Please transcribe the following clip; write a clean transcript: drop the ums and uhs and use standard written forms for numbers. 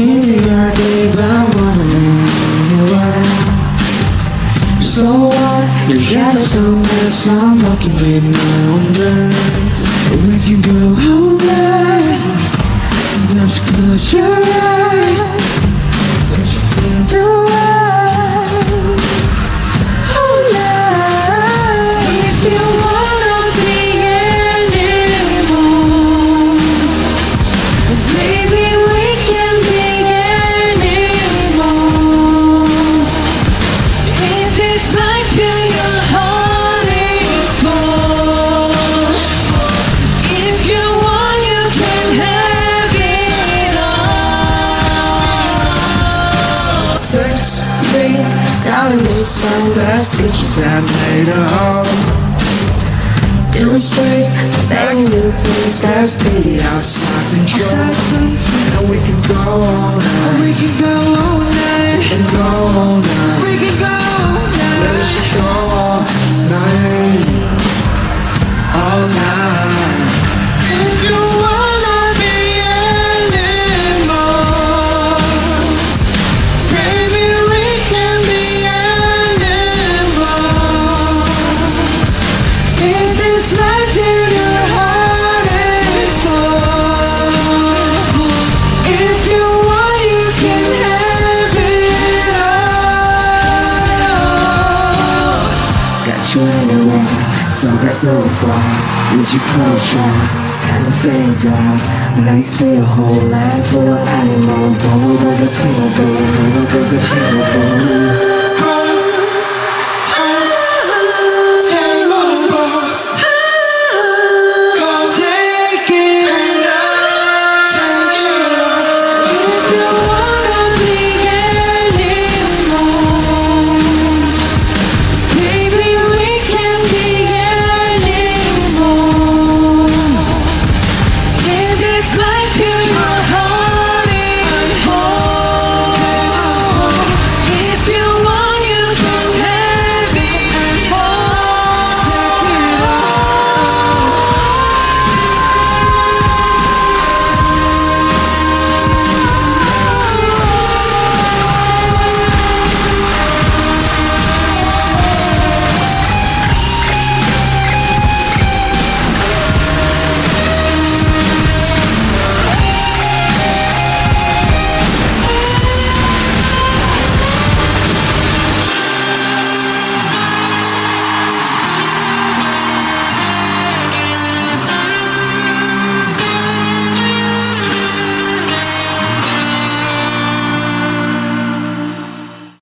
Into your deep, I wanna learn your world. So what? Your shadows don't mess. I'm walking with my own birds. We can go all night. Don't you close your eyes. Don't you feel the right? All night. If you wanna be anymore, baby, we can be anymore. In this life, feel your heart is full. If you want, you can have it all. 6 feet down in the sun, that's pictures that later on. Do it straight, back in your place, that's baby outside control. And we can go all night. We can go all night. We can go all night. We can go all night. Let us go all night. All night. If you wanna be animals, baby, we can be animals. In this life, in your heart is full. If you want, you can have it all. Got you anywhere, somewhere so far. Would you close your eyes? And the things right. Now you see a whole life full of animals. No one goes terrible, no one goes terrible.